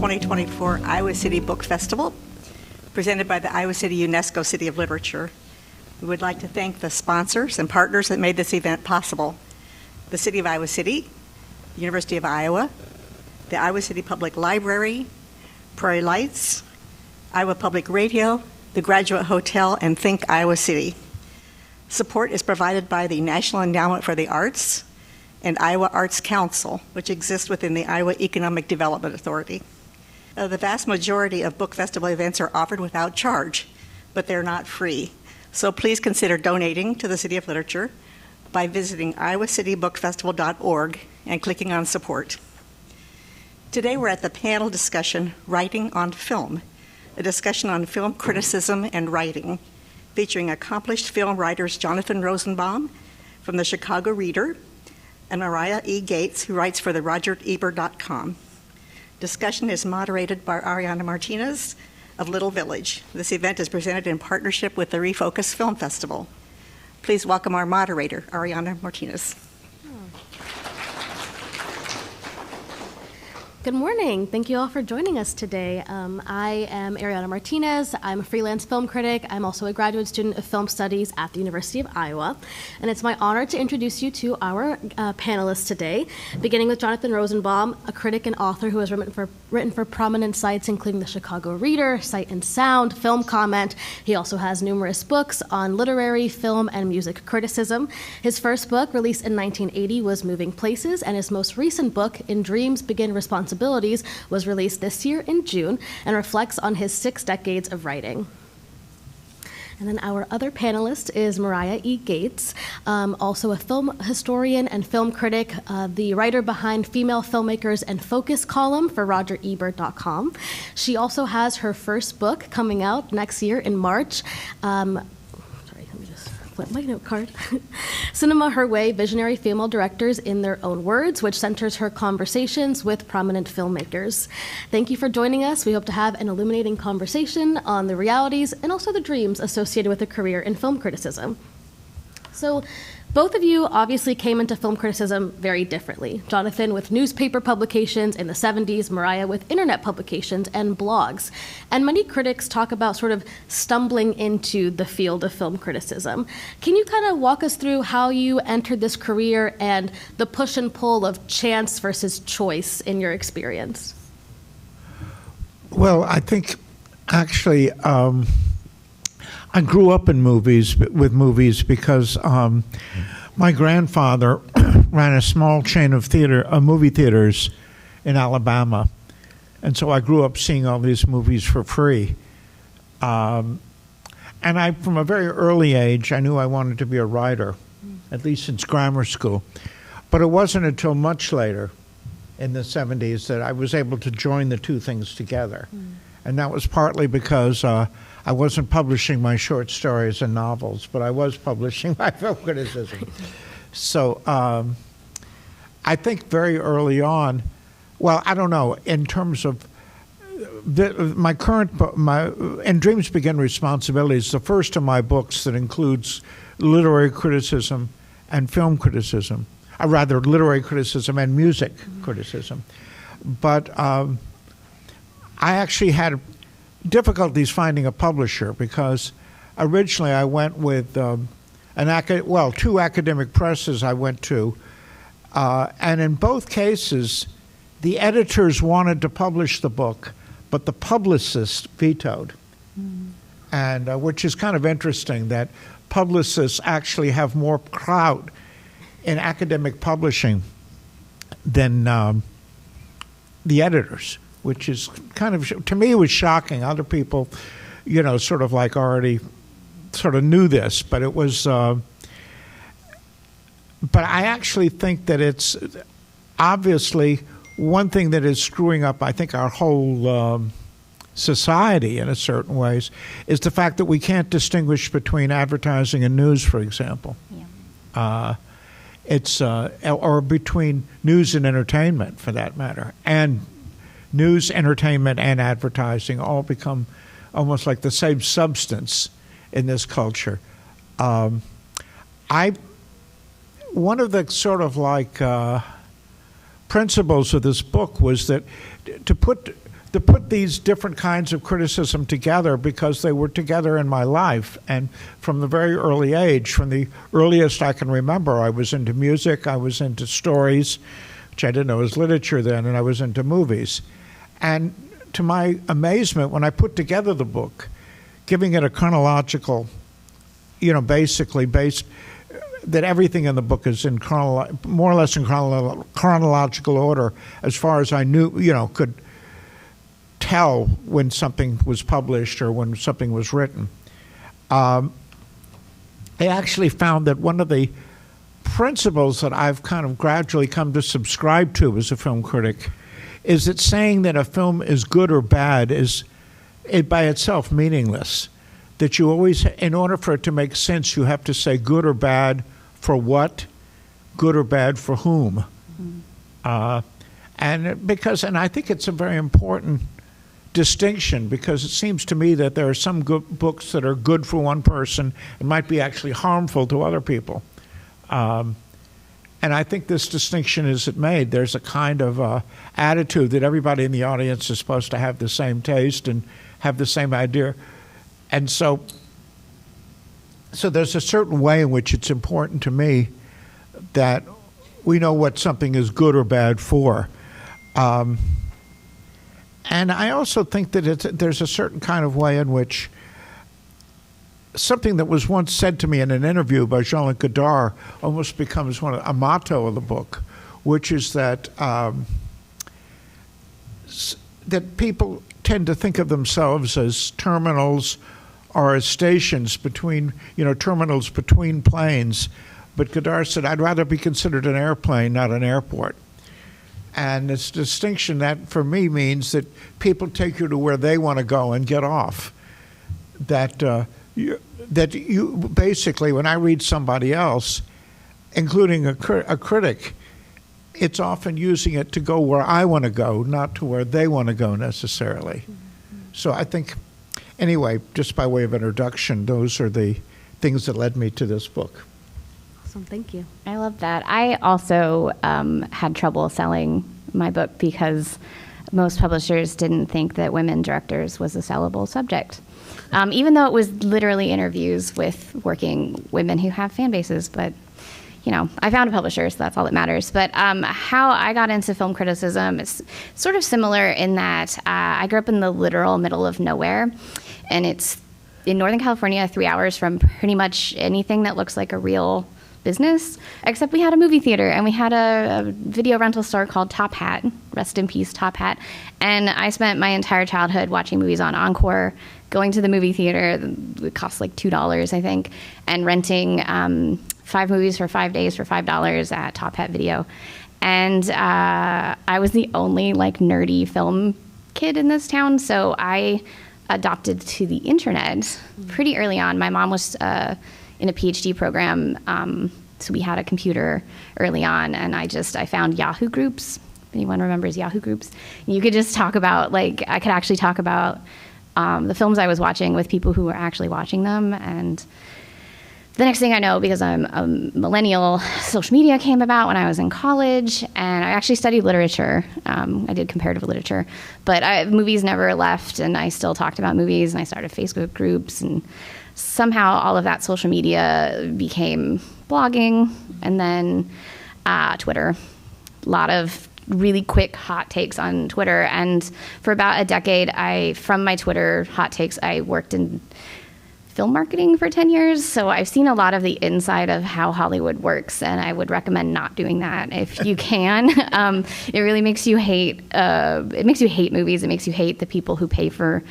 2024 Iowa City Book Festival, presented by the Iowa City UNESCO City of Literature. We would like to thank the sponsors and partners that made this event possible: the City of Iowa City, the University of Iowa, the Iowa City Public Library, Prairie Lights, Iowa Public Radio, the Graduate Hotel, and Think Iowa City. Support is provided by the National Endowment for the Arts and Iowa Arts Council, which exists within the Iowa Economic Development Authority. The vast majority of book festival events are offered without charge, but they're not free. So please consider donating to the City of Literature by visiting iowациtybookfestival.org and clicking on support. Today we're at the panel discussion, Writing on Film, a discussion on film criticism and writing, featuring accomplished film writers Jonathan Rosenbaum from the Chicago Reader and Mariah E. Gates, who writes for the RogerEbert.com. Discussion is moderated by Ariana Martinez of Little Village. This event is presented in partnership with the Refocus Film Festival. Please welcome our moderator, Ariana Martinez. Good morning. Thank you all for joining us today. I am Ariana Martinez. I'm a freelance film critic. I'm also a graduate student of film studies at the University of Iowa. And it's my honor to introduce you to our panelists today, beginning with Jonathan Rosenbaum, a critic and author who has written for prominent sites including the Chicago Reader, Sight and Sound, Film Comment. He also has numerous books on literary, film, and music criticism. His first book, released in 1980, was Moving Places, and his most recent book, In Dreams Begin Responsibilities, was released this year in June and reflects on his 6 decades of writing. And then our other panelist is Mariah E. Gates, also a film historian and film critic, the writer behind Female Filmmakers and Focus column for RogerEbert.com. She also has her first book coming out next year in March. My note card. Cinema Her Way, Visionary Female Directors in Their Own Words, which centers her conversations with prominent filmmakers. Thank you for joining us. We hope to have an illuminating conversation on the realities and also the dreams associated with a career in film criticism. So, both of you obviously came into film criticism very differently. Jonathan with newspaper publications in the 70s, Mariah with internet publications and blogs. And many critics talk about sort of stumbling into the field of film criticism. Can you kind of walk us through how you entered this career and the push and pull of chance versus choice in your experience? Well, I think actually I grew up in movies because my grandfather ran a small chain of movie theaters in Alabama, and so I grew up seeing all these movies for free. And from a very early age, I knew I wanted to be a writer, at least since grammar school. But it wasn't until much later, in the 70s, that I was able to join the two things together. And that was partly because I wasn't publishing my short stories and novels, but I was publishing my film criticism. So I think very early on, well, I don't know, in terms of my current book, And Dreams Begin Responsibilities, the first of my books that includes literary criticism and film criticism, rather literary criticism and music criticism. But I actually had difficulties finding a publisher because originally I went with two academic presses I went to, and in both cases the editors wanted to publish the book, but the publicist vetoed. And which is kind of interesting that publicists actually have more clout in academic publishing than the editors, which is kind of, to me, it was shocking. Other people, sort of like already sort of knew this, but it was, but I actually think that it's obviously one thing that is screwing up, I think, our whole society in a certain ways is the fact that we can't distinguish between advertising and news, for example. Yeah. Or between news and entertainment, for that matter, and news, entertainment, and advertising all become almost like the same substance in this culture. One of the sort of like principles of this book was that to put to put these different kinds of criticism together because they were together in my life. And from the very early age, from the earliest I can remember, I was into music, I was into stories, which I didn't know was literature then, and I was into movies. And to my amazement, when I put together the book, giving it a chronological, basically based, that everything in the book is in more or less in chronological order as far as I knew, could tell when something was published or when something was written. I actually found that one of the principles that I've kind of gradually come to subscribe to as a film critic is that saying that a film is good or bad is by itself meaningless. That you always, in order for it to make sense, you have to say good or bad for what, good or bad for whom. And I think it's a very important distinction, because it seems to me that there are some good books that are good for one person and might be actually harmful to other people. And I think this distinction isn't made. There's a kind of attitude that everybody in the audience is supposed to have the same taste and have the same idea. And so there's a certain way in which it's important to me that we know what something is good or bad for. And I also think that there's a certain kind of way in which something that was once said to me in an interview by Jean-Luc Godard almost becomes a motto of the book, which is that that people tend to think of themselves as terminals or as stations between, terminals between planes. But Godard said, I'd rather be considered an airplane, not an airport. And it's a distinction that, for me, means that people take you to where they want to go and get off. That you basically, when I read somebody else, including a critic, it's often using it to go where I want to go, not to where they want to go necessarily. So I think, anyway, just by way of introduction, those are the things that led me to this book. Awesome, thank you. I love that. I also had trouble selling my book because most publishers didn't think that women directors was a sellable subject, even though it was literally interviews with working women who have fan bases. But, I found a publisher, so that's all that matters. But how I got into film criticism is sort of similar in that I grew up in the literal middle of nowhere, and it's in Northern California, 3 hours from pretty much anything that looks like a real business, except we had a movie theater and we had a video rental store called Top Hat, rest in peace Top Hat. And I spent my entire childhood watching movies on Encore, going to the movie theater, it cost like $2, I think, and renting 5 movies for 5 days for $5 at Top Hat Video. And I was the only nerdy film kid in this town, so I adopted to the internet pretty early on. My mom was in a PhD program, so we had a computer early on, and I found Yahoo groups. If anyone remembers Yahoo groups, you could just talk about, I could actually talk about the films I was watching with people who were actually watching them. And the next thing I know, because I'm a millennial, social media came about when I was in college, and I actually studied literature. I did comparative literature, but movies never left, and I still talked about movies, and I started Facebook groups, and somehow all of that social media became blogging, and then Twitter. A lot of really quick hot takes on Twitter, and for about a decade, from my Twitter hot takes, I worked in film marketing for 10 years, so I've seen a lot of the inside of how Hollywood works, and I would recommend not doing that if you can. It really makes you hate. It makes you hate movies. It makes you hate the people who pay for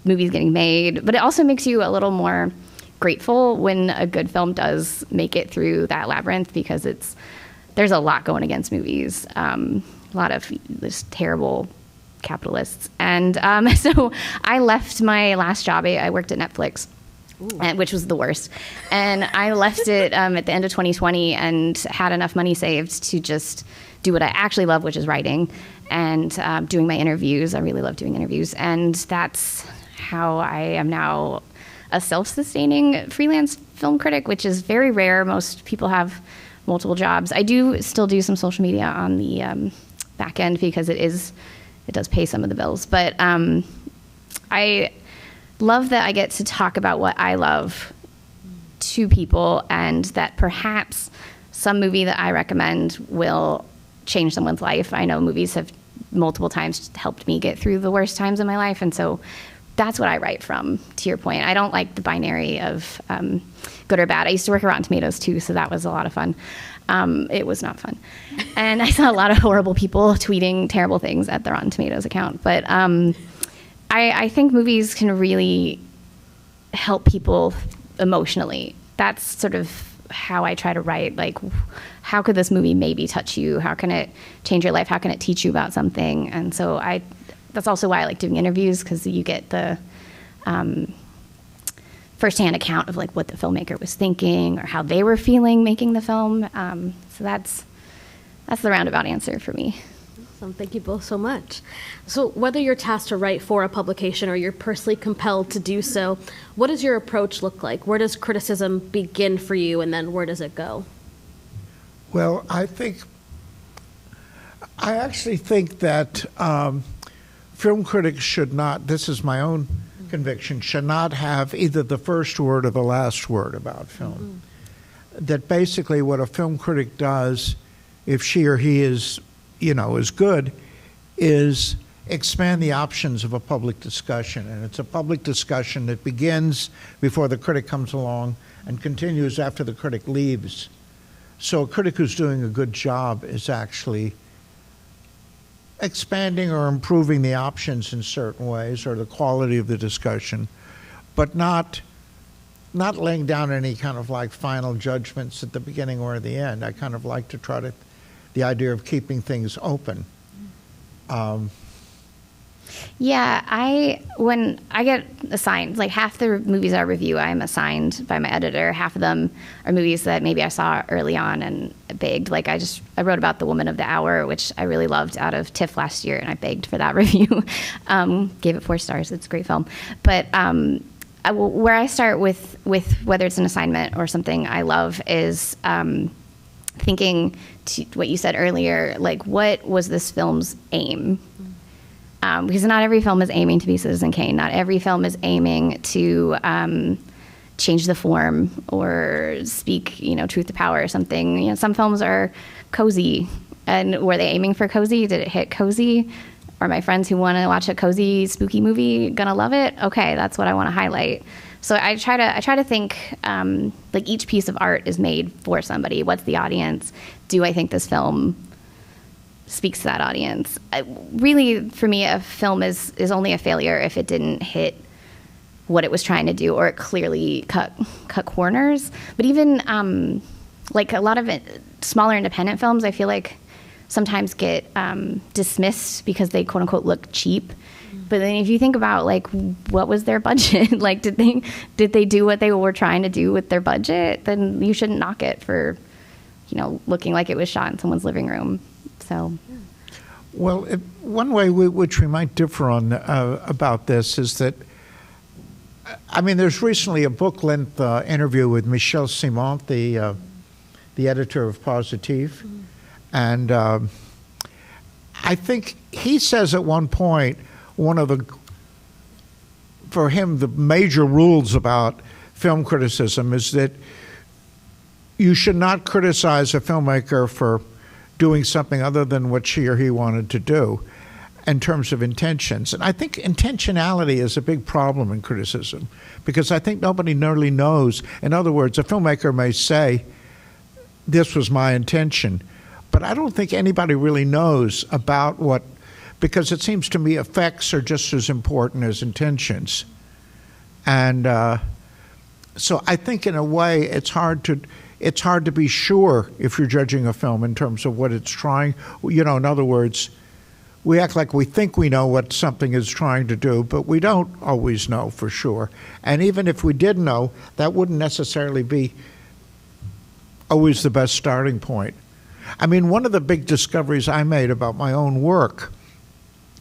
movies getting made, but it also makes you a little more grateful when a good film does make it through that labyrinth, because there's a lot going against movies. A lot of just terrible capitalists, and so I left my last job. I worked at Netflix. Which was the worst. And I left it at the end of 2020 and had enough money saved to just do what I actually love, which is writing and doing my interviews. I really love doing interviews. And that's how I am now a self-sustaining freelance film critic, which is very rare. Most people have multiple jobs. I do still do some social media on the back end, because it is it does pay some of the bills. But I love that I get to talk about what I love to people, and that perhaps some movie that I recommend will change someone's life. I know movies have multiple times helped me get through the worst times in my life, and so that's what I write from, to your point. I don't like the binary of good or bad. I used to work at Rotten Tomatoes, too, so that was a lot of fun. It was not fun. And I saw a lot of horrible people tweeting terrible things at the Rotten Tomatoes account. But I think movies can really help people emotionally. That's sort of how I try to write. Like, how could this movie maybe touch you? How can it change your life? How can it teach you about something? And so that's also why I like doing interviews, because you get the firsthand account of like what the filmmaker was thinking or how they were feeling making the film. So that's the roundabout answer for me. Awesome. Thank you both so much. So whether you're tasked to write for a publication or you're personally compelled to do so, what does your approach look like? Where does criticism begin for you, and then where does it go? Well, I actually think that film critics should not, this is my own conviction, should not have either the first word or the last word about film. That basically what a film critic does, if she or he is good, is expand the options of a public discussion. And it's a public discussion that begins before the critic comes along and continues after the critic leaves. So a critic who's doing a good job is actually expanding or improving the options in certain ways, or the quality of the discussion, but not laying down any kind of like final judgments at the beginning or at the end. I kind of like to the idea of keeping things open. When I get assigned, like half the movies I review, I'm assigned by my editor. Half of them are movies that maybe I saw early on and begged. Like I wrote about The Woman of the Hour, which I really loved, out of TIFF last year, and I begged for that review. Gave it 4 stars. It's a great film. But where I start with whether it's an assignment or something I love is thinking to what you said earlier, like what was this film's aim? Because not every film is aiming to be Citizen Kane. Not every film is aiming to change the form or speak, truth to power or something. Some films are cozy. And were they aiming for cozy? Did it hit cozy? Are my friends who want to watch a cozy, spooky movie gonna love it? Okay, that's what I want to highlight. So I try to think like each piece of art is made for somebody. What's the audience? Do I think this film speaks to that audience? Really, for me, a film is only a failure if it didn't hit what it was trying to do, or it clearly cut corners. But even like a lot of smaller independent films, I feel like sometimes get dismissed because they quote unquote look cheap. But then if you think about like what was their budget, like did they do what they were trying to do with their budget, then you shouldn't knock it for looking like it was shot in someone's living room. So, well, one way which we might differ on about this is that, there's recently a book-length interview with Michel Simon, the editor of Positif, and I think he says at one point for him, the major rules about film criticism is that you should not criticize a filmmaker for doing something other than what she or he wanted to do in terms of intentions. And I think intentionality is a big problem in criticism, because I think nobody really knows. In other words, a filmmaker may say, this was my intention, but I don't think anybody really knows about what, because it seems to me effects are just as important as intentions. And so I think in a way it's hard to be sure if you're judging a film in terms of what it's trying. In other words, we act like we think we know what something is trying to do, but we don't always know for sure. And even if we did know, that wouldn't necessarily be always the best starting point. One of the big discoveries I made about my own work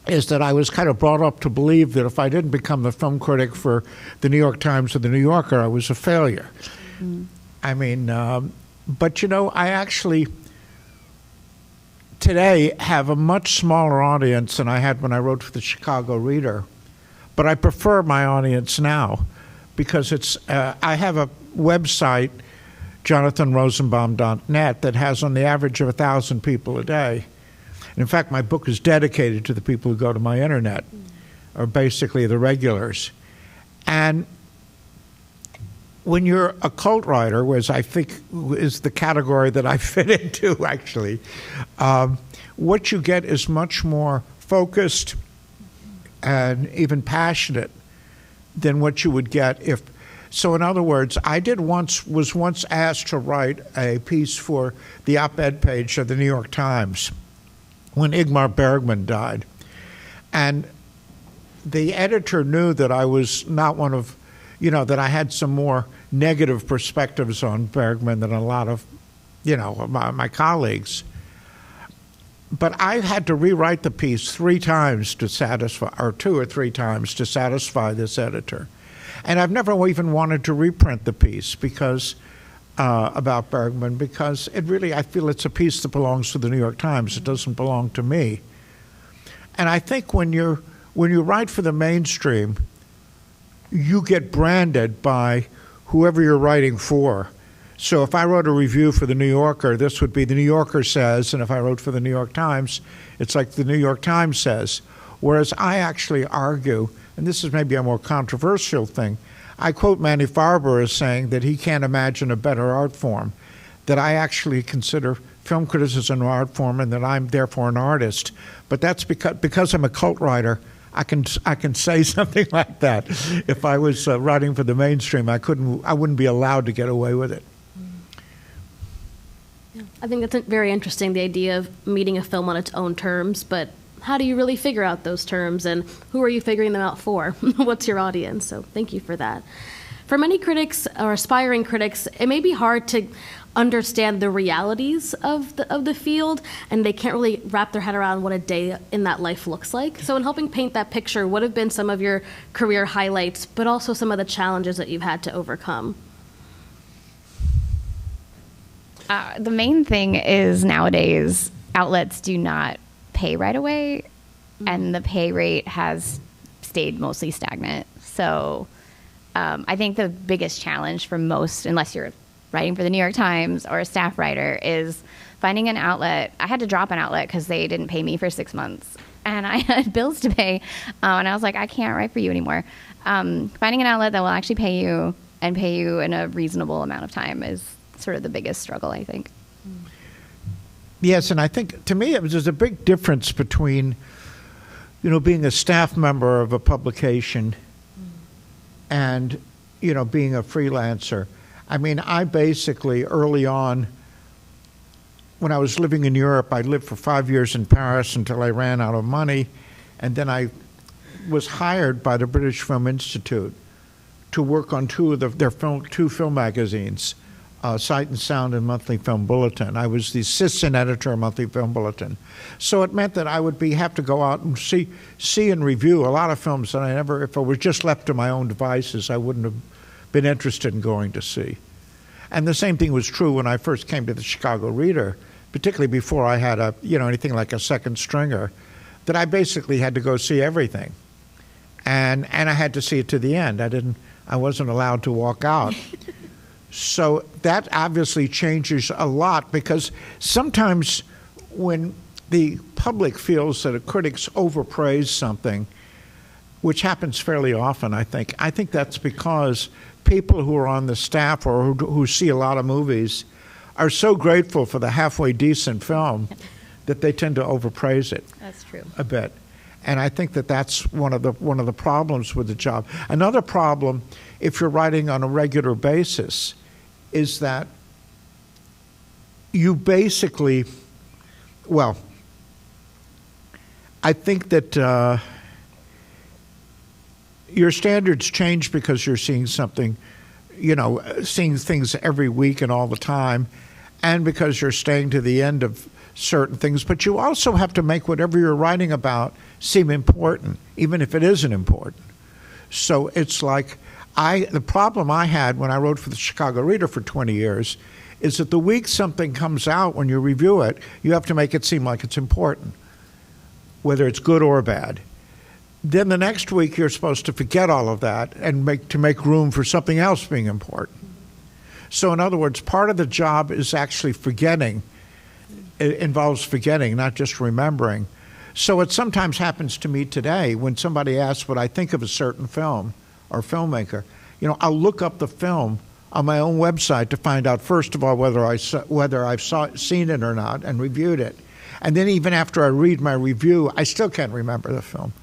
is that I was kind of brought up to believe that if I didn't become the film critic for the New York Times or the New Yorker, I was a failure. But I actually, today have a much smaller audience than I had when I wrote for the Chicago Reader. But I prefer my audience now because I have a website, jonathanrosenbaum.net, that has on the average of 1,000 people a day. And in fact, my book is dedicated to the people who go to my internet, or basically the regulars. And when you're a cult writer, which I think is the category that I fit into, actually, what you get is much more focused and even passionate than what you would get if. So, in other words, I was once asked to write a piece for the op-ed page of the New York Times when Ingmar Bergman died, and the editor knew that I was not one of, that I had some more negative perspectives on Bergman than a lot of, my colleagues. But I had to rewrite the piece 3 times to satisfy, or 2 or 3 times to satisfy this editor. And I've never even wanted to reprint the piece because about Bergman, because I feel it's a piece that belongs to the New York Times. It doesn't belong to me. And I think when you write for the mainstream, you get branded by whoever you're writing for. So if I wrote a review for the New Yorker, this would be the New Yorker says, and if I wrote for the New York Times, it's like the New York Times says. Whereas I actually argue, and this is maybe a more controversial thing, I quote Manny Farber as saying that he can't imagine a better art form, that I actually consider film criticism an art form and that I'm therefore an artist. But that's because I'm a cult writer, I can say something like that. If I was writing for the mainstream, I wouldn't be allowed to get away with it. Yeah. I think that's very interesting, the idea of meeting a film on its own terms, but how do you really figure out those terms, and who are you figuring them out for? What's your audience? So thank you for that. For many critics or aspiring critics, it may be hard to understand the realities of the field, and they can't really wrap their head around what a day in that life looks like. So in helping paint that picture, what have been some of your career highlights, but also some of the challenges that you've had to overcome? The main thing is nowadays outlets do not pay right away, and the pay rate has stayed mostly stagnant. So I think the biggest challenge for most, unless you're writing for the New York Times or a staff writer, is finding an outlet. I had to drop an outlet because they didn't pay me for 6 months, and I had bills to pay, and I was like, I can't write for you anymore. Finding an outlet that will actually pay you and pay you in a reasonable amount of time is sort of the biggest struggle, I think. Yes, and I think, to me, there's a big difference between, being a staff member of a publication and, being a freelancer. I mean, I basically, early on, when I was living in Europe, I lived for 5 years in Paris until I ran out of money, and then I was hired by the British Film Institute to work on two film magazines, Sight and Sound and Monthly Film Bulletin. I was the assistant editor of Monthly Film Bulletin. So it meant that I would have to go out and see and review a lot of films that if I was just left to my own devices, I wouldn't have been interested in going to see. And the same thing was true when I first came to the Chicago Reader, particularly before I had anything like a second stringer, that I basically had to go see everything. And I had to see it to the end. I wasn't allowed to walk out. So that obviously changes a lot, because sometimes when the public feels that a critic's overpraised something, which happens fairly often, I think that's because people who are on the staff or who see a lot of movies are so grateful for the halfway decent film that they tend to overpraise it. That's true. A bit. And I think that's one of the problems with the job. Another problem, if you're writing on a regular basis, is that you basically, I think that your standards change because you're seeing something, seeing things every week and all the time, and because you're staying to the end of certain things. But you also have to make whatever you're writing about seem important, even if it isn't important. So it's like the problem I had when I wrote for the Chicago Reader for 20 years is that the week something comes out, when you review it, you have to make it seem like it's important, whether it's good or bad. Then the next week you're supposed to forget all of that and make room for something else being important. So in other words, part of the job is actually forgetting. It involves forgetting, not just remembering. So it sometimes happens to me today when somebody asks what I think of a certain film or filmmaker. I'll look up the film on my own website to find out, first of all, whether I've seen it or not and reviewed it. And then even after I read my review, I still can't remember the film.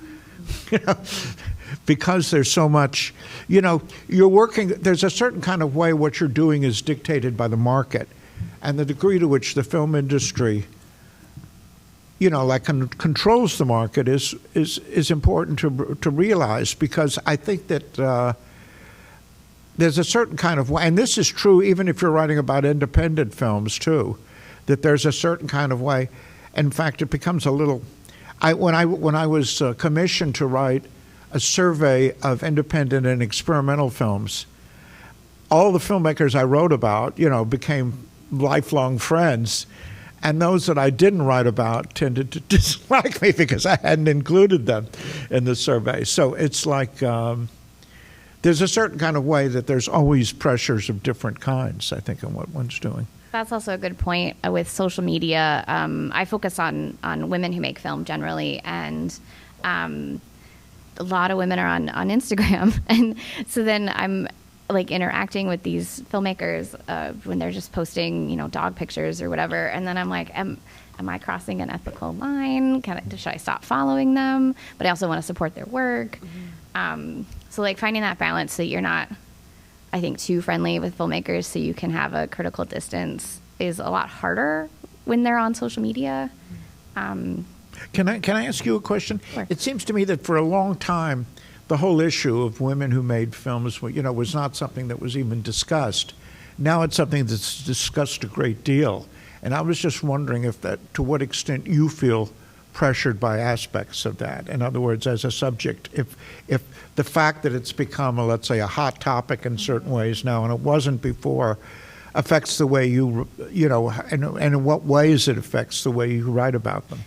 Because there's so much, you're working, there's a certain kind of way what you're doing is dictated by the market. And the degree to which the film industry, controls the market is important to realize, because I think that there's a certain kind of way, and this is true even if you're writing about independent films too, that there's a certain kind of way. In fact, it becomes a little. When I was commissioned to write a survey of independent and experimental films, all the filmmakers I wrote about, became lifelong friends. And those that I didn't write about tended to dislike me because I hadn't included them in the survey. So it's like there's a certain kind of way that there's always pressures of different kinds, I think, in what one's doing. That's also a good point with social media. I focus on women who make film generally, and a lot of women are on Instagram. And so then I'm like interacting with these filmmakers when they're just posting, dog pictures or whatever. And then I'm like, am I crossing an ethical line? Should I stop following them? But I also want to support their work. So like finding that balance so you're not, I think, too friendly with filmmakers so you can have a critical distance is a lot harder when they're on social media. Can I ask you a question? Sure. It seems to me that for a long time, the whole issue of women who made films, was not something that was even discussed. Now it's something that's discussed a great deal. And I was just wondering to what extent you feel pressured by aspects of that. In other words, as a subject, if the fact that it's become, let's say, a hot topic in certain ways now, and it wasn't before, affects the way and in what ways it affects the way you write about them.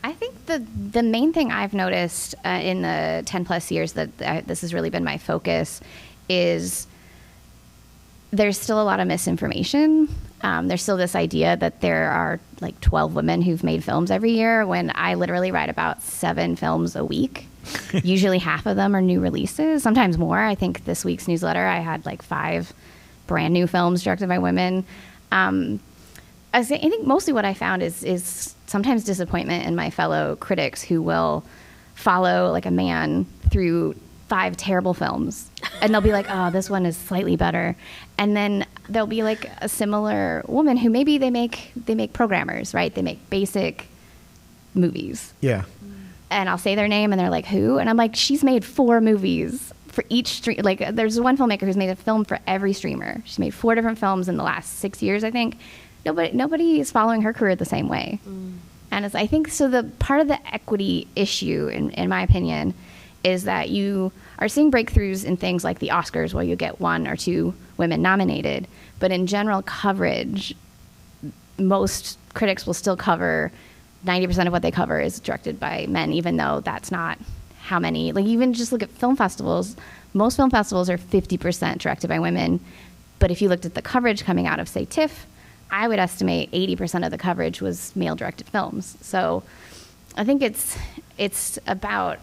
I think the main thing I've noticed in the 10 plus years that this has really been my focus is there's still a lot of misinformation. There's still this idea that there are like 12 women who've made films every year when I literally write about 7 films a week. Usually half of them are new releases, sometimes more. I think this week's newsletter, I had like 5 brand new films directed by women. I think mostly what I found is sometimes disappointment in my fellow critics who will follow like a man through 5 terrible films, and they'll be like, oh, this one is slightly better. And then there'll be like a similar woman who maybe they make programmers, right? They make basic movies. Yeah. And I'll say their name and they're like, who? And I'm like, she's made 4 movies for each stream. Like there's one filmmaker who's made a film for every streamer. She's made 4 different films in the last 6 years, I think. Nobody is following her career the same way. And I think so the part of the equity issue, in my opinion, is that you are seeing breakthroughs in things like the Oscars where you get 1 or 2 women nominated. But in general coverage, most critics will still cover 90% of what they cover is directed by men, even though that's not how many. Like even just look at film festivals. Most film festivals are 50% directed by women. But if you looked at the coverage coming out of, say, TIFF, I would estimate 80% of the coverage was male-directed films. So I think it's about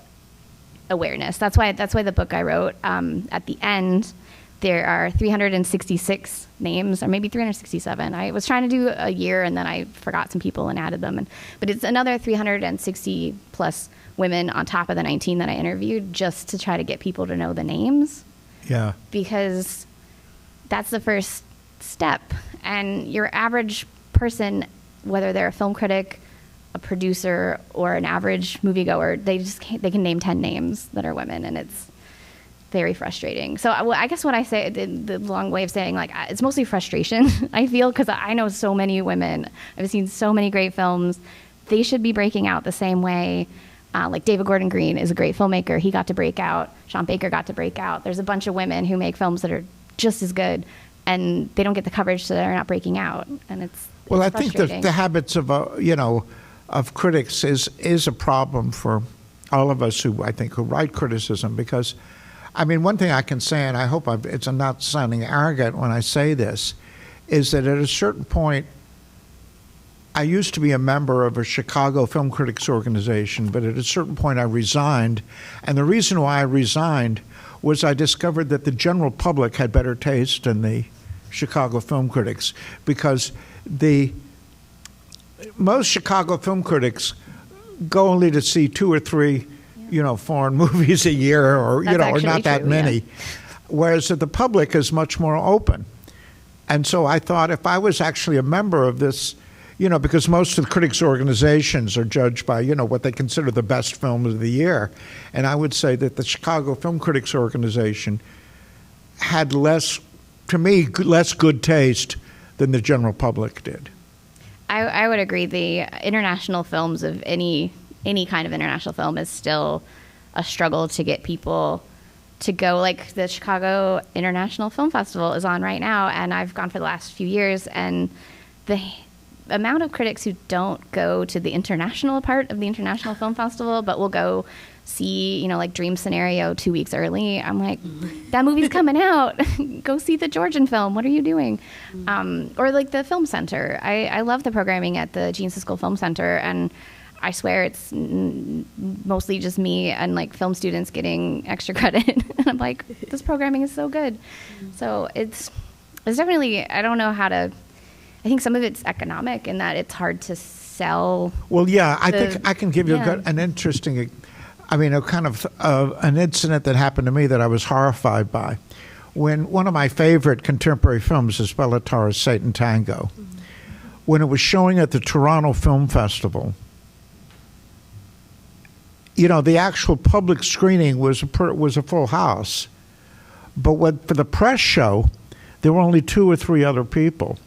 awareness. That's why the book I wrote, at the end, there are 366 names, or maybe 367. I was trying to do a year, and then I forgot some people and added them. But it's another 360 plus women on top of the 19 that I interviewed, just to try to get people to know the names. Yeah. Because that's the first step. And your average person, whether they're a film critic, a producer, or an average moviegoer, they can name 10 names that are women, and it's very frustrating. So I guess what I say, the long way of saying, like, it's mostly frustration, I feel, because I know so many women. I've seen so many great films. They should be breaking out the same way. Like David Gordon Green is a great filmmaker. He got to break out. Sean Baker got to break out. There's a bunch of women who make films that are just as good. and they don't get the coverage, so they're not breaking out, and it's Well, I frustrating. think the habits of of critics is a problem for all of us who write criticism, because, I mean, one thing I can say, and I hope I'm not sounding arrogant when I say this, is that at a certain point, I used to be a member of a Chicago Film Critics Organization, but at a certain point I resigned, and the reason why I resigned was I discovered that the general public had better taste than the Chicago film critics, because most Chicago film critics go only to see 2 or 3, foreign movies a year, or That's or actually not that true, many, yeah. whereas the public is much more open. And so I thought, if I was actually a member of this, because most of the critics' organizations are judged by, what they consider the best films of the year, and I would say that the Chicago Film Critics Organization had less good taste than the general public did. I would agree. The international films of any kind of international film is still a struggle to get people to go. Like the Chicago International Film Festival is on right now, and I've gone for the last few years, and the amount of critics who don't go to the international part of the International Film Festival but will go see, like Dream Scenario 2 weeks early. I'm like, that movie's coming out. Go see the Georgian film. What are you doing? Or like the Film Center. I love the programming at the Gene Siskel Film Center, and I swear it's mostly just me and like film students getting extra credit. And I'm like, this programming is so good. So it's definitely, I don't know how to, I think some of it's economic in that it's hard to sell. Well, yeah, I think I can give you yeah. an interesting, a kind of an incident that happened to me that I was horrified by. When one of my favorite contemporary films is Bela Tarrantino's Satan Tango, when it was showing at the Toronto Film Festival, the actual public screening was a full house, but for the press show, there were only 2 or 3 other people.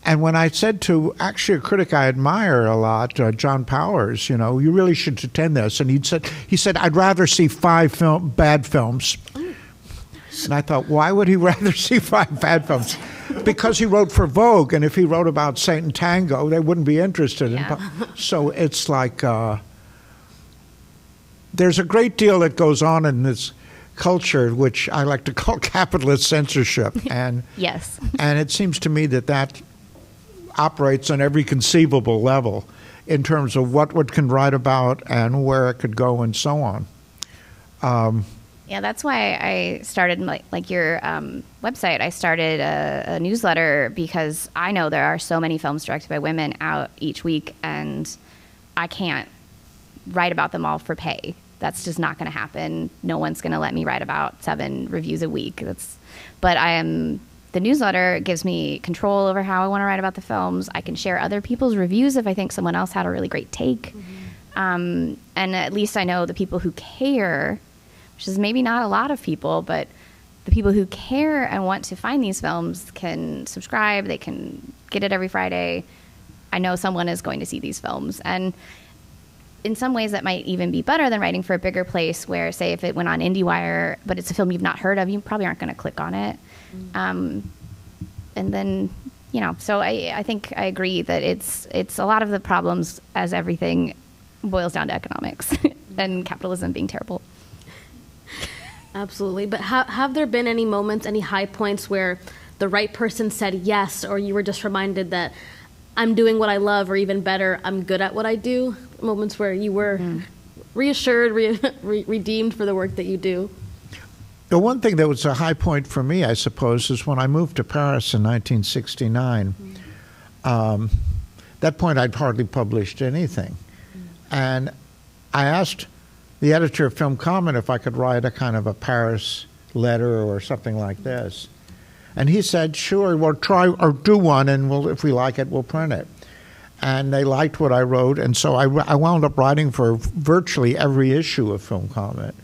And when I said to actually a critic I admire a lot, John Powers, you really should attend this, and he said, I'd rather see 5 bad films. And I thought, why would he rather see 5 bad films? Because he wrote for Vogue, and if he wrote about Satan Tango, they wouldn't be interested. So it's like there's a great deal that goes on in this culture, which I like to call capitalist censorship, and Yes. and it seems to me that operates on every conceivable level in terms of what one can write about and where it could go and so on. Yeah, that's why I started like your website. I started a newsletter because I know there are so many films directed by women out each week, and I can't write about them all for pay. That's just not going to happen. No one's going to let me write about 7 reviews a week. But the newsletter gives me control over how I want to write about the films. I can share other people's reviews if I think someone else had a really great take. And at least I know the people who care, which is maybe not a lot of people, but the people who care and want to find these films can subscribe. They can get it every Friday. I know someone is going to see these films. And in some ways that might even be better than writing for a bigger place where, say, if it went on IndieWire, but it's a film you've not heard of, you probably aren't going to click on it. And then, so I think I agree that it's a lot of the problems, as everything, boils down to economics and capitalism being terrible. Absolutely. But have there been any moments, any high points where the right person said yes, or you were just reminded that I'm doing what I love, or even better, I'm good at what I do? Moments where you were reassured, redeemed for the work that you do? The one thing that was a high point for me, I suppose, is when I moved to Paris in 1969. That point, I'd hardly published anything. And I asked the editor of Film Comment if I could write a kind of a Paris letter or something like this. And he said, sure, we'll try or do one, and if we like it, we'll print it. And they liked what I wrote, and so I wound up writing for virtually every issue of Film Comment,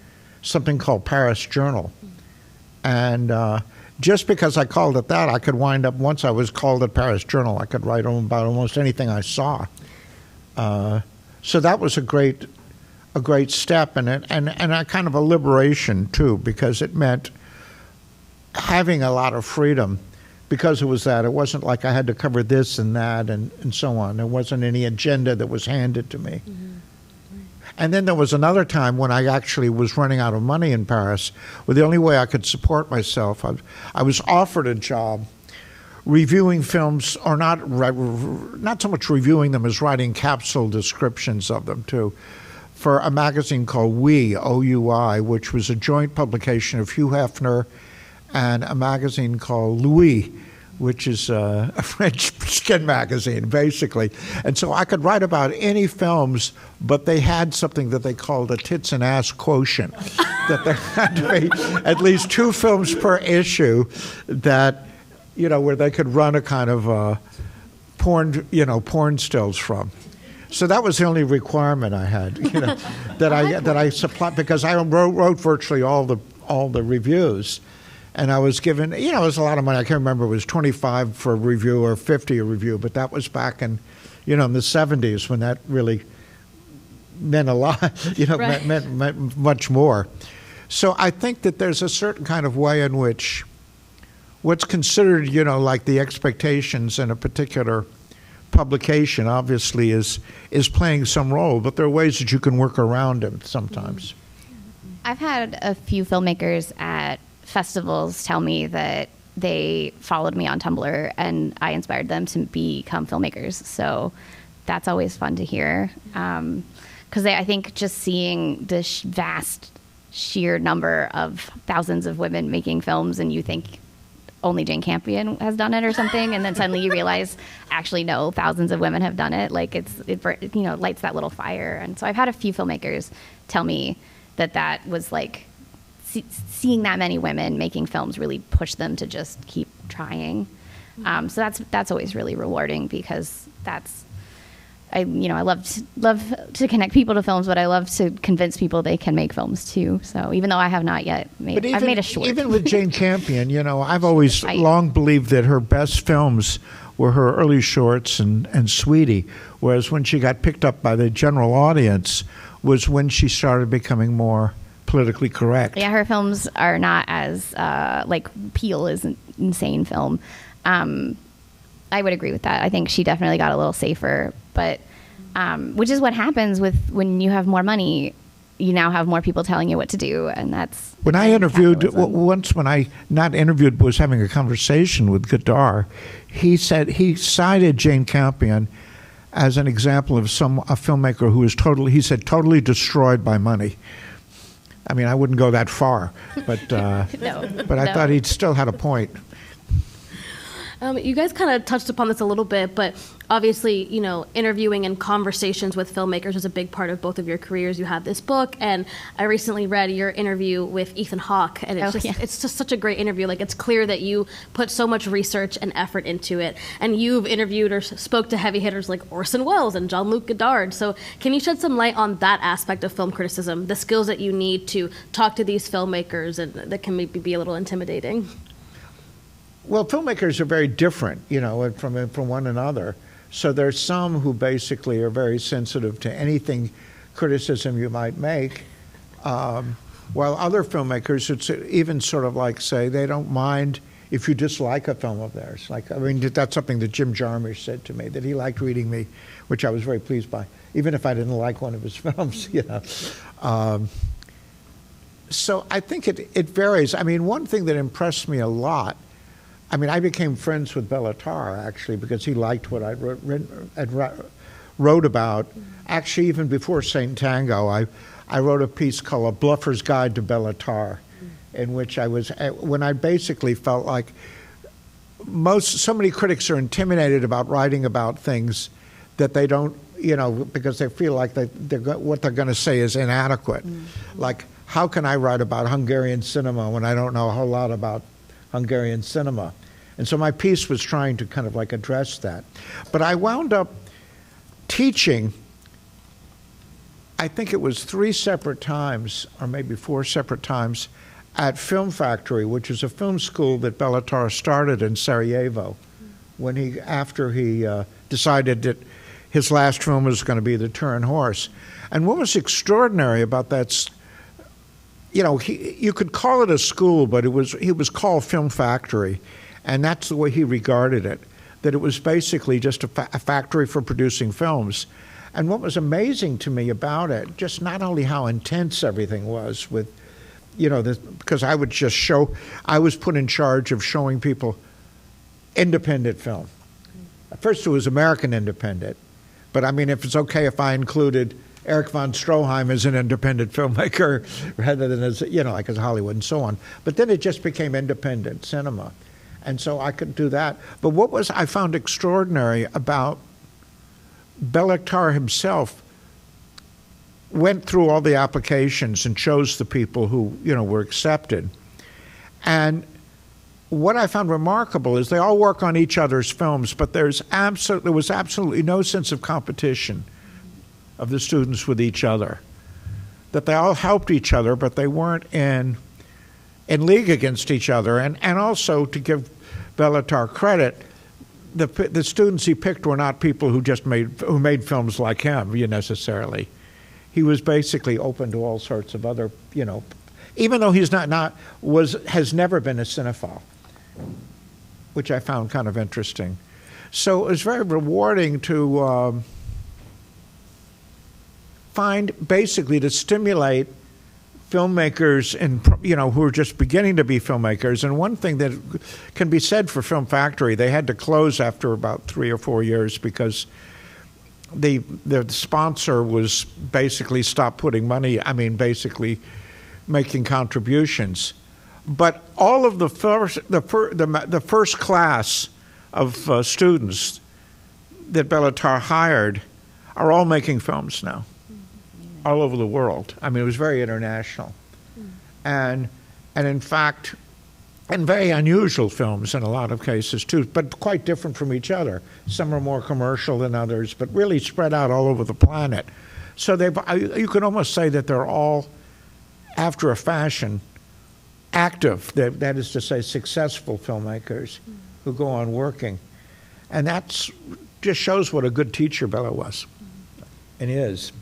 something called Paris Journal. And just because I called it that, I could wind up, once I was called it Paris Journal, I could write about almost anything I saw. So that was a great step, and a kind of a liberation, too, because it meant having a lot of freedom, because it was that. It wasn't like I had to cover this and that and so on. There wasn't any agenda that was handed to me. And then there was another time when I actually was running out of money in Paris, where the only way I could support myself, I was offered a job reviewing films, or not so much reviewing them as writing capsule descriptions of them too, for a magazine called Oui, O-U-I, which was a joint publication of Hugh Hefner and a magazine called Louis, which is a French skin magazine, basically. And so I could write about any films, but they had something that they called a tits and ass quotient, that there had to be at least 2 films per issue that, where they could run a kind of porn stills from. So that was the only requirement I had, that I supplied, because I wrote virtually all the reviews, and I was given, it was a lot of money. I can't remember, it was 25 for a review or 50 a review, but that was back in, in the 70s, when that really meant a lot, Right. meant much more. So I think that there's a certain kind of way in which what's considered, like the expectations in a particular publication obviously is playing some role, but there are ways that you can work around it sometimes. I've had a few filmmakers at festivals tell me that they followed me on Tumblr and I inspired them to become filmmakers. So that's always fun to hear. Because I think just seeing the vast sheer number of thousands of women making films, and you think only Jane Campion has done it or something, and then suddenly you realize, actually, no, thousands of women have done it. Like it lights that little fire. And so I've had a few filmmakers tell me that was like, seeing that many women making films really pushed them to just keep trying. So that's always really rewarding, because I love to connect people to films, but I love to convince people they can make films too. So even though I have not yet I've made a short. Even with Jane Campion, I've always Right. long believed that her best films were her early shorts and Sweetie, whereas when she got picked up by the general audience was when she started becoming more politically correct. Yeah, her films are not as Peel is an insane film. I would agree with that. I think she definitely got a little safer, but which is what happens when you have more money. You now have more people telling you what to do, and that's When I interviewed, once when I not interviewed, but was having a conversation with Godard, he said he cited Jane Campion as an example of a filmmaker who was totally destroyed by money. I mean, I wouldn't go that far, but but I thought he still had a point. You guys kind of touched upon this a little bit, but obviously, interviewing and conversations with filmmakers is a big part of both of your careers. You have this book, and I recently read your interview with Ethan Hawke, and it's just such a great interview. Like, it's clear that you put so much research and effort into it, and you've interviewed or spoke to heavy hitters like Orson Welles and Jean-Luc Godard. So can you shed some light on that aspect of film criticism, the skills that you need to talk to these filmmakers, and that can maybe be a little intimidating? Well, filmmakers are very different, from one another. So there's some who basically are very sensitive to anything criticism you might make, while other filmmakers, it's even sort of like, say, they don't mind if you dislike a film of theirs. That's something that Jim Jarmusch said to me, that he liked reading me, which I was very pleased by, even if I didn't like one of his films, So I think it varies. I mean, one thing that impressed me a lot, I became friends with Béla Tarr, actually, because he liked what I wrote about. Actually, even before Saint Tango, I wrote a piece called A Bluffer's Guide to Béla Tarr, in which when I basically felt like so many critics are intimidated about writing about things that they don't, because they feel like what they're going to say is inadequate. Like, how can I write about Hungarian cinema when I don't know a whole lot about Hungarian cinema? And so my piece was trying to kind of like address that. But I wound up teaching, I think it was 3 separate times, or maybe 4 separate times, at Film Factory, which is a film school that Béla Tarr started in Sarajevo, after he decided that his last film was going to be The Turin Horse. And what was extraordinary about that, you could call it a school, but it was called Film Factory. And that's the way he regarded it, that it was basically just a factory for producing films. And what was amazing to me about it, just not only how intense everything was with, because I was put in charge of showing people independent film. At first it was American independent, but I mean, if it's okay if I included Erich von Stroheim as an independent filmmaker rather than as, like as Hollywood and so on. But then it just became independent cinema. And so I could do that. But what I found extraordinary about Belatar himself went through all the applications and chose the people who, were accepted. And what I found remarkable is they all work on each other's films, but there was absolutely no sense of competition of the students with each other. That they all helped each other, but they weren't in league against each other. And also, to give Belatar credit, the students he picked were not people who made films like him, necessarily. He was basically open to all sorts of other, even though he's has never been a cinephile, which I found kind of interesting. So it was very rewarding to to stimulate filmmakers who are just beginning to be filmmakers. And one thing that can be said for Film Factory, they had to close after about 3 or 4 years because the sponsor was basically stopped putting money, basically making contributions. But all of the first class of students that Belatar hired are all making films now, all over the world. It was very international, and in fact, and very unusual films in a lot of cases too, but quite different from each other. Some are more commercial than others, but really spread out all over the planet. So you could almost say that they're all, after a fashion, active, that is to say, successful filmmakers who go on working. And that's just shows what a good teacher Bela was and is.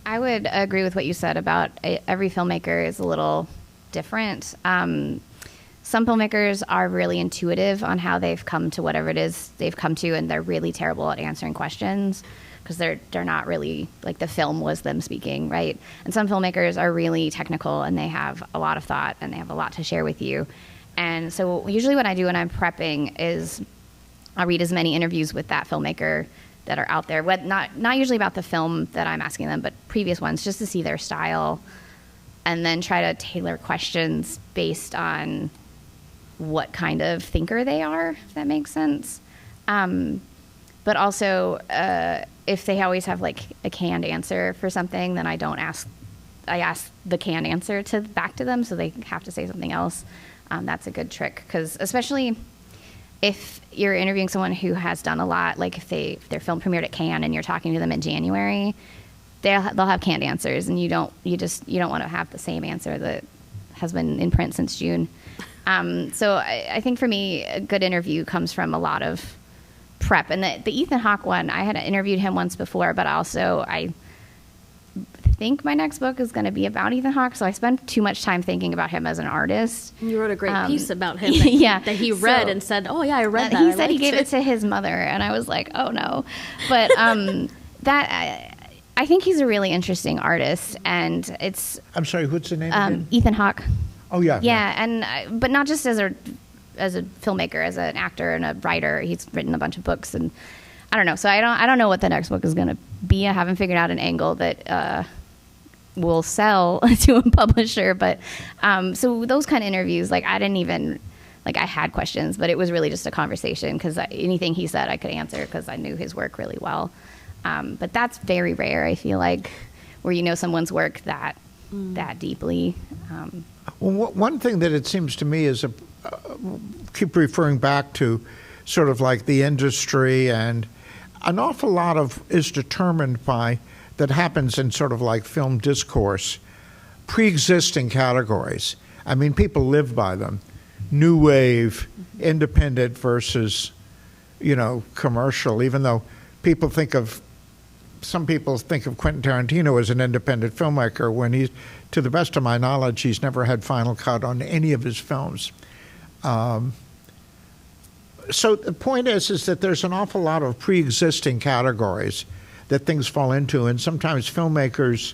I would agree with what you said about every filmmaker is a little different. Some filmmakers are really intuitive on how they've come to whatever it is they've come to, and they're really terrible at answering questions because they're not really, like, the film was them speaking, right? And some filmmakers are really technical, and they have a lot of thought, and they have a lot to share with you. And so usually what I do when I'm prepping is I'll read as many interviews with that filmmaker that are out there, not usually about the film that I'm asking them, but previous ones, just to see their style, and then try to tailor questions based on what kind of thinker they are, if that makes sense. But also, if they always have like a canned answer for something, then I ask the canned answer back to them, so they have to say something else. That's a good trick, because especially if you're interviewing someone who has done a lot, like if their film premiered at Cannes and you're talking to them in January, they'll have canned answers, and you don't want to have the same answer that has been in print since June. So I think for me, a good interview comes from a lot of prep. And the Ethan Hawke one, I had interviewed him once before, but also I think my next book is going to be about Ethan Hawke, so I spent too much time thinking about him as an artist. You wrote a great piece about him that he read and said, oh yeah, I read that. He said he gave it to his mother, and I was like, oh no. But I think he's a really interesting artist, and it's... I'm sorry, what's the name again? Ethan Hawke. Oh yeah. Yeah, and but not just as a filmmaker, as an actor and a writer. He's written a bunch of books, and I don't know. So I don't know what the next book is going to be. I haven't figured out an angle that will sell to a publisher. But so those kind of interviews, like I didn't even I had questions, but it was really just a conversation, because anything he said I could answer because I knew his work really well. But that's very rare, I feel like, where you know someone's work that deeply. Well, one thing that it seems to me is keep referring back to sort of like the industry, and an awful lot of is determined by, that happens in sort of like film discourse, pre-existing categories. I mean, people live by them. New wave, independent versus, commercial, even though some people think of Quentin Tarantino as an independent filmmaker, when to the best of my knowledge, he's never had final cut on any of his films. So the point is that there's an awful lot of pre-existing categories that things fall into, and sometimes filmmakers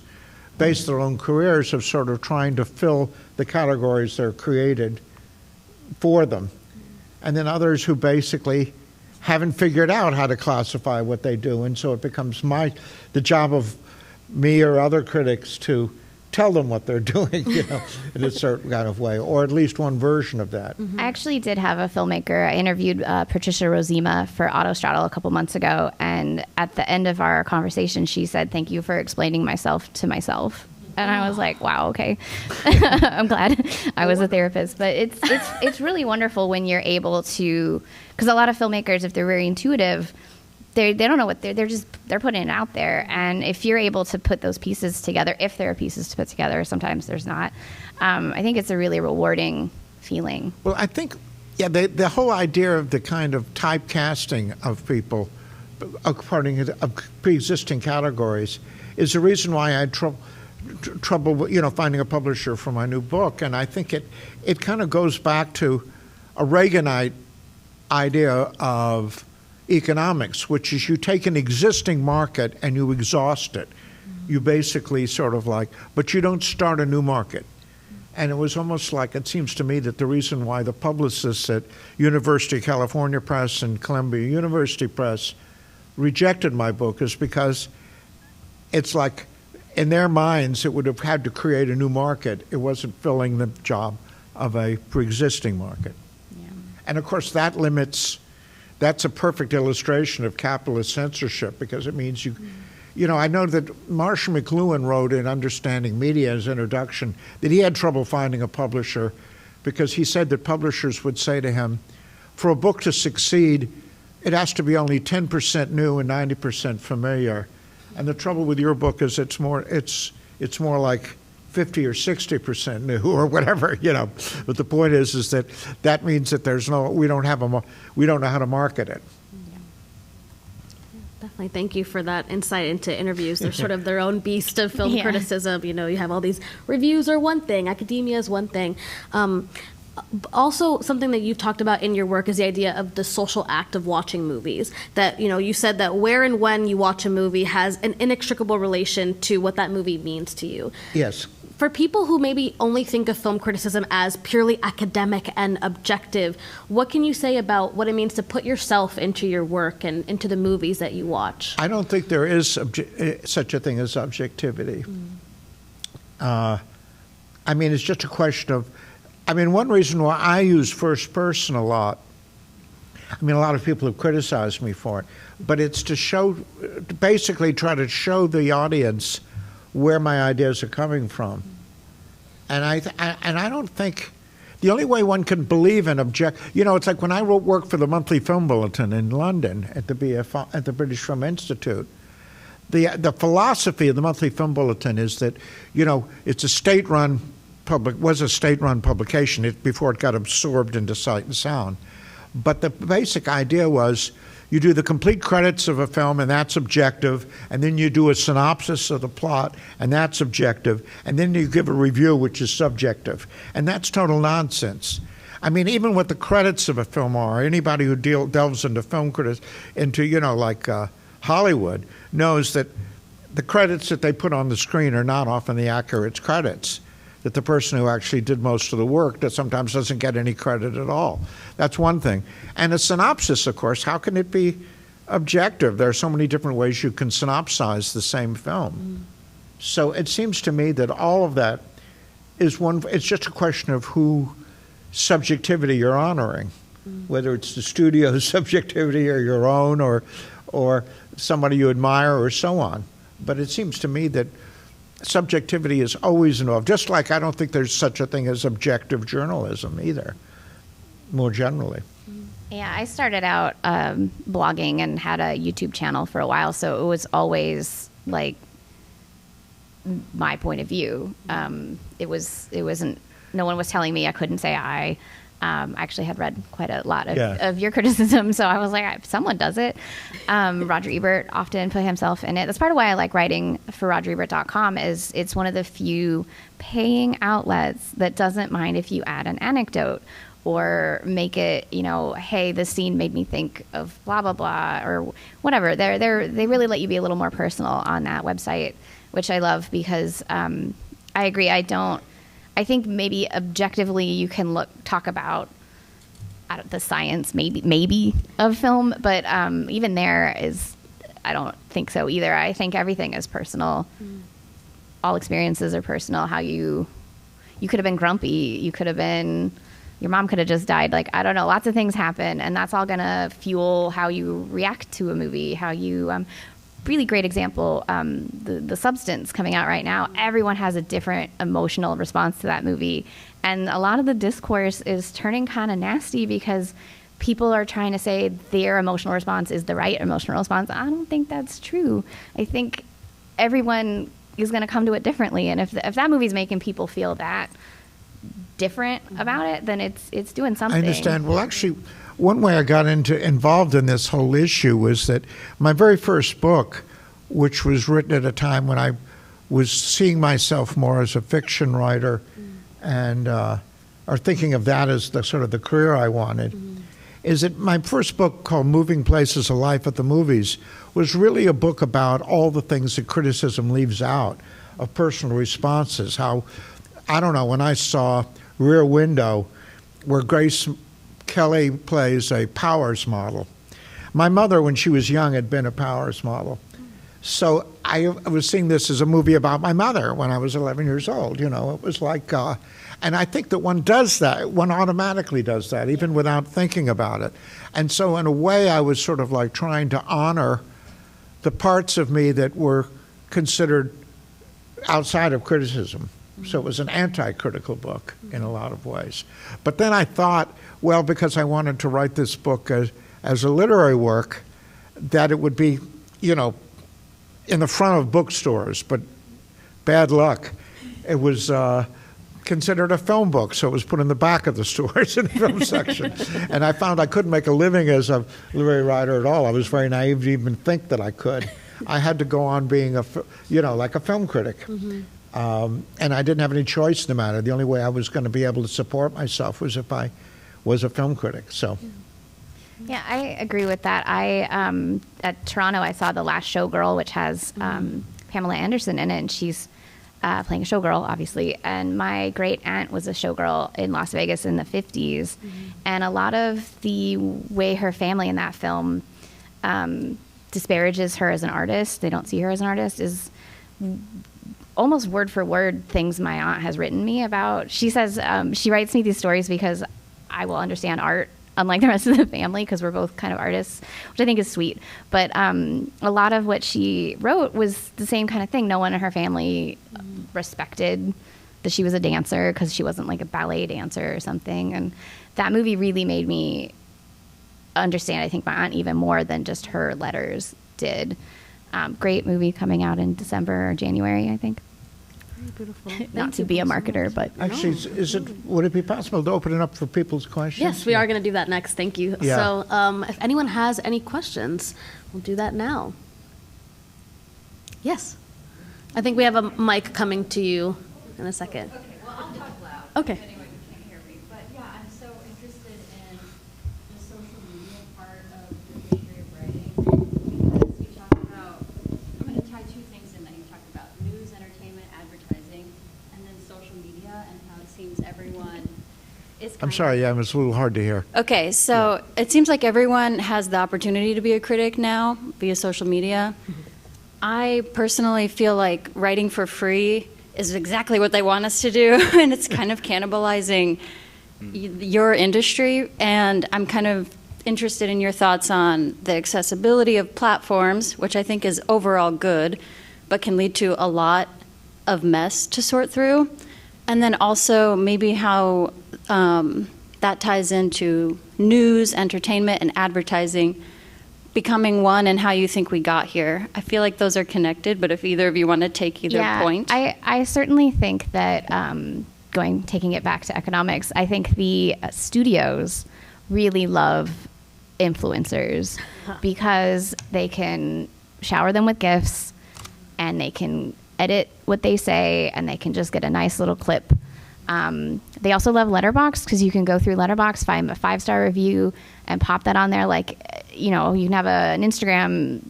base their own careers of sort of trying to fill the categories that are created for them. And then others who basically haven't figured out how to classify what they do, and so it becomes the job of me or other critics to tell them what they're doing, in a certain kind of way, or at least one version of that. I actually did have a filmmaker. I interviewed Patricia Rosima for Autostraddle a couple months ago, and at the end of our conversation, she said, "Thank you for explaining myself to myself." And I was like, "Wow, okay." I'm glad I was a therapist, but it's really wonderful when you're able to, because a lot of filmmakers, if they're very intuitive, they don't know what they're putting it out there, and if you're able to put those pieces together, if there are pieces to put together, sometimes there's not. I think it's a really rewarding feeling. Well, I think, the whole idea of the kind of typecasting of people according to pre-existing categories is the reason why I had trouble, finding a publisher for my new book, and I think it kind of goes back to a Reaganite idea of economics, which is you take an existing market and you exhaust it. You basically sort of but you don't start a new market. And it was almost like, it seems to me that the reason why the publicists at University of California Press and Columbia University Press rejected my book is because it's like, in their minds, it would have had to create a new market. It wasn't filling the job of a pre-existing market. Yeah. And of course, that's a perfect illustration of capitalist censorship, because it means I know that Marshall McLuhan wrote in Understanding Media, his introduction, that he had trouble finding a publisher because he said that publishers would say to him, for a book to succeed, it has to be only 10% new and 90% familiar. And the trouble with your book is it's more like 50 or 60% new or whatever, But the point is that means that we don't know how to market it. Definitely. Thank you for that insight into interviews. They're sort of their own beast of film criticism. You have all these reviews are one thing, academia is one thing. Also, something that you've talked about in your work is the idea of the social act of watching movies. That, you said that where and when you watch a movie has an inextricable relation to what that movie means to you. Yes. For people who maybe only think of film criticism as purely academic and objective, what can you say about what it means to put yourself into your work and into the movies that you watch? I don't think there is such a thing as objectivity. It's just a question of, one reason why I use first person a lot, a lot of people have criticized me for it, but it's to basically try to show the audience where my ideas are coming from. And I don't think, the only way one can believe in it's like when I worked for the Monthly Film Bulletin in London at the British Film Institute. The philosophy of the Monthly Film Bulletin is that, it's a state-run publication before it got absorbed into Sight and Sound. But the basic idea was you do the complete credits of a film, and that's objective, and then you do a synopsis of the plot, and that's objective, and then you give a review, which is subjective. And that's total nonsense. Even what the credits of a film are, anybody who delves into film critics, Hollywood, knows that the credits that they put on the screen are not often the accurate credits. That the person who actually did most of the work that sometimes doesn't get any credit at all. That's one thing. And a synopsis, of course, how can it be objective? There are so many different ways you can synopsize the same film. So it seems to me that all of that is it's just a question of who subjectivity you're honoring, whether it's the studio's subjectivity or your own or somebody you admire or so on. But it seems to me that subjectivity is always involved, just like I don't think there's such a thing as objective journalism either, more generally. Yeah, I started out blogging and had a YouTube channel for a while, so it was always like my point of view. It wasn't. No one was telling me I couldn't say I. I actually had read quite a lot of your criticism, so I was like, someone does it. Roger Ebert often put himself in it. That's part of why I like writing for RogerEbert.com is it's one of the few paying outlets that doesn't mind if you add an anecdote or make it, hey, this scene made me think of blah, blah, blah, or whatever. They really let you be a little more personal on that website, which I love because I agree. I think maybe objectively you can talk about the science maybe of film, but even there I don't think so either. I think everything is personal. All experiences are personal. How you could have been grumpy. You could have been, your mom could have just died. Like, I don't know, lots of things happen, and that's all gonna fuel how you react to a movie, how you, really great example, the Substance coming out right now. Everyone has a different emotional response to that movie. And a lot of the discourse is turning kind of nasty because people are trying to say their emotional response is the right emotional response. I don't think that's true. I think everyone is going to come to it differently. And if that movie's making people feel that different about it, then it's doing something. I understand. Well, actually, one way I got involved in this whole issue was that my very first book, which was written at a time when I was seeing myself more as a fiction writer and or thinking of that as the sort of the career I wanted, is that my first book, called Moving Places: A Life at the Movies, was really a book about all the things that criticism leaves out of personal responses. How, I don't know, when I saw Rear Window, where Grace Kelly plays a Powers model. My mother, when she was young, had been a Powers model. So I was seeing this as a movie about my mother when I was 11 years old. It was like, and I think that one does that. One automatically does that, even without thinking about it. And so in a way, I was sort of like trying to honor the parts of me that were considered outside of criticism. So it was an anti-critical book in a lot of ways. But then I thought, well, because I wanted to write this book as a literary work, that it would be, in the front of bookstores, but bad luck. It was considered a film book, so it was put in the back of the stores in the film section. And I found I couldn't make a living as a literary writer at all. I was very naive to even think that I could. I had to go on being like a film critic. And I didn't have any choice in the matter. The only way I was going to be able to support myself was if I was a film critic. So. Yeah, I agree with that. At Toronto, I saw The Last Showgirl, which has Pamela Anderson in it, and she's playing a showgirl, obviously. And my great aunt was a showgirl in Las Vegas in the 50s. And a lot of the way her family in that film disparages her as an artist, they don't see her as an artist, is almost word for word things my aunt has written me about. She says she writes me these stories because I will understand art, unlike the rest of the family, because we're both kind of artists, which I think is sweet. But a lot of what she wrote was the same kind of thing. No one in her family respected that she was a dancer because she wasn't like a ballet dancer or something. And that movie really made me understand, I think, my aunt even more than just her letters did. Great movie coming out in December or January, I think. Very beautiful. Not to be a marketer, but Actually, would it be possible to open it up for people's questions? Yes, we are going to do that next. Thank you. Yeah. So if anyone has any questions, we'll do that now. Yes. I think we have a mic coming to you in a second. Okay, well, I'll talk loud. Okay. If anyone can't hear me. But yeah, I'm so interested in the social media part of the history of writing because you talk about, I'm going to tie two things in that you talked about: news, entertainment, advertising, and then social media, and how it seems everyone is I'm sorry, yeah, it's a little hard to hear. Okay, so it seems like everyone has the opportunity to be a critic now via social media. I personally feel like writing for free is exactly what they want us to do, and it's kind of cannibalizing your industry. And I'm kind of interested in your thoughts on the accessibility of platforms, which I think is overall good, but can lead to a lot of mess to sort through. And then also maybe how that ties into news, entertainment, and advertising becoming one, and how you think we got here. I feel like those are connected, but if either of you want to take either point. I certainly think that taking it back to economics, I think the studios really love influencers because they can shower them with gifts and they can edit what they say and they can just get a nice little clip. They also love Letterboxd because you can go through Letterboxd, find a 5-star review, and pop that on there. Like, you know, you can have an Instagram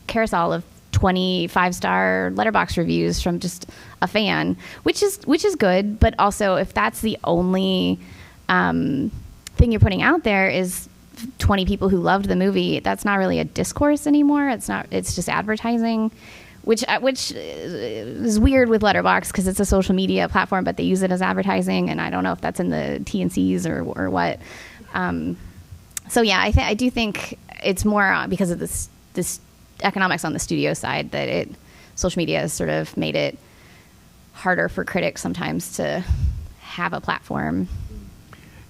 carousel of 25-star Letterboxd reviews from just a fan, which is good. But also, if that's the only thing you're putting out there is 20 people who loved the movie, that's not really a discourse anymore. It's just advertising, which is weird with Letterboxd because it's a social media platform, but they use it as advertising, and I don't know if that's in the T&Cs or what. So yeah, I do think it's more because of this economics on the studio side that social media has sort of made it harder for critics sometimes to have a platform.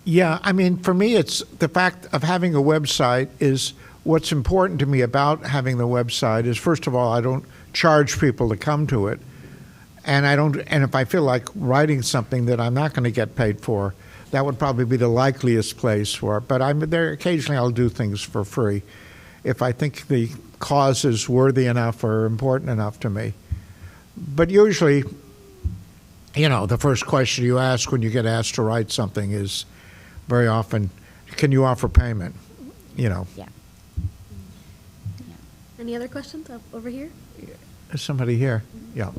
Yeah, I mean, for me, it's the fact of having a website is what's important to me about having the website is, first of all, I don't charge people to come to it. And if I feel like writing something that I'm not going to get paid for, that would probably be the likeliest place for it. But occasionally I'll do things for free if I think the cause is worthy enough or important enough to me. But usually, you know, the first question you ask when you get asked to write something is very often, can you offer payment? You know. Yeah. Any other questions over here? There's somebody here. Yeah.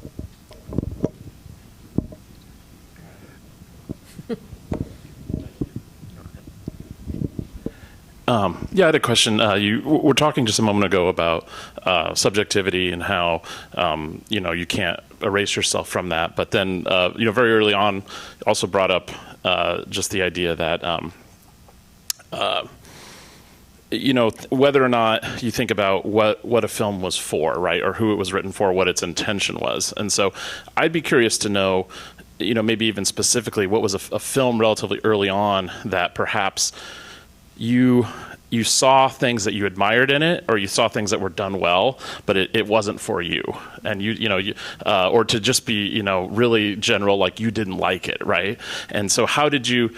Yeah, I had a question. You were talking just a moment ago about subjectivity and how you can't erase yourself from that. But then very early on, also brought up just the idea that whether or not you think about what a film was for, right, or who it was written for, what its intention was. And so I'd be curious to know, maybe even specifically, what was a film relatively early on that perhaps you saw things that you admired in it, or you saw things that were done well, but it wasn't for you, and or to just be really general, like you didn't like it, right? And so how did you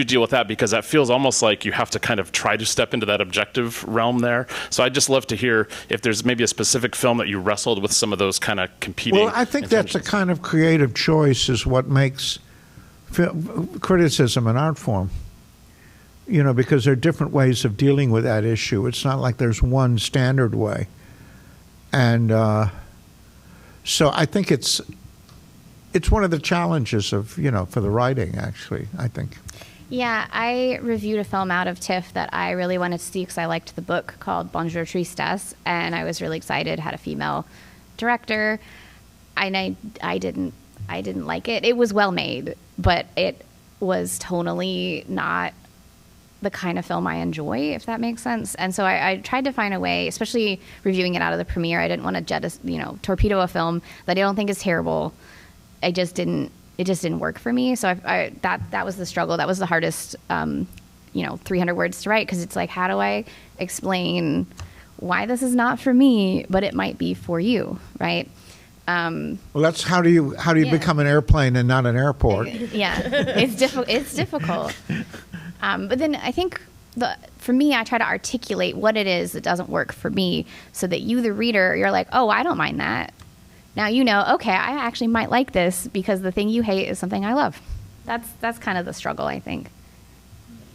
deal with that? Because that feels almost like you have to kind of try to step into that objective realm there. So I'd just love to hear if there's maybe a specific film that you wrestled with some of those kind of competing. Well, I think that's a kind of creative choice is what makes criticism an art form. Because there are different ways of dealing with that issue. It's not like there's one standard way. And so I think it's one of the challenges of, for the writing, actually, I think. Yeah, I reviewed a film out of TIFF that I really wanted to see because I liked the book called Bonjour Tristesse, and I was really excited. It had a female director, and I didn't like it. It was well made, but it was tonally not the kind of film I enjoy, if that makes sense. And so I tried to find a way, especially reviewing it out of the premiere. I didn't want to torpedo a film that I don't think is terrible. It just didn't work for me. So that was the struggle. That was the hardest, 300 words to write, because it's like, how do I explain why this is not for me, but it might be for you, right? Well, that's how do you become an airplane and not an airport? Yeah, it's difficult. But then I think for me, I try to articulate what it is that doesn't work for me, so that you, the reader, you're like, oh, I don't mind that. Now okay, I actually might like this because the thing you hate is something I love. That's kind of the struggle, I think.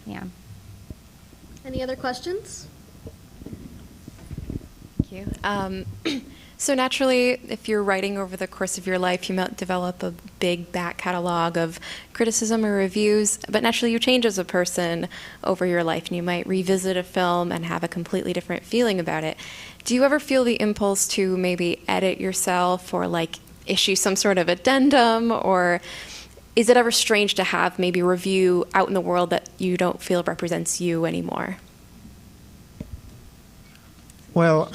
Yeah. Any other questions? Thank you. So naturally, if you're writing over the course of your life, you might develop a big back catalog of criticism or reviews, but naturally you change as a person over your life, and you might revisit a film and have a completely different feeling about it. Do you ever feel the impulse to maybe edit yourself or issue some sort of addendum, or is it ever strange to have maybe a review out in the world that you don't feel represents you anymore? Well,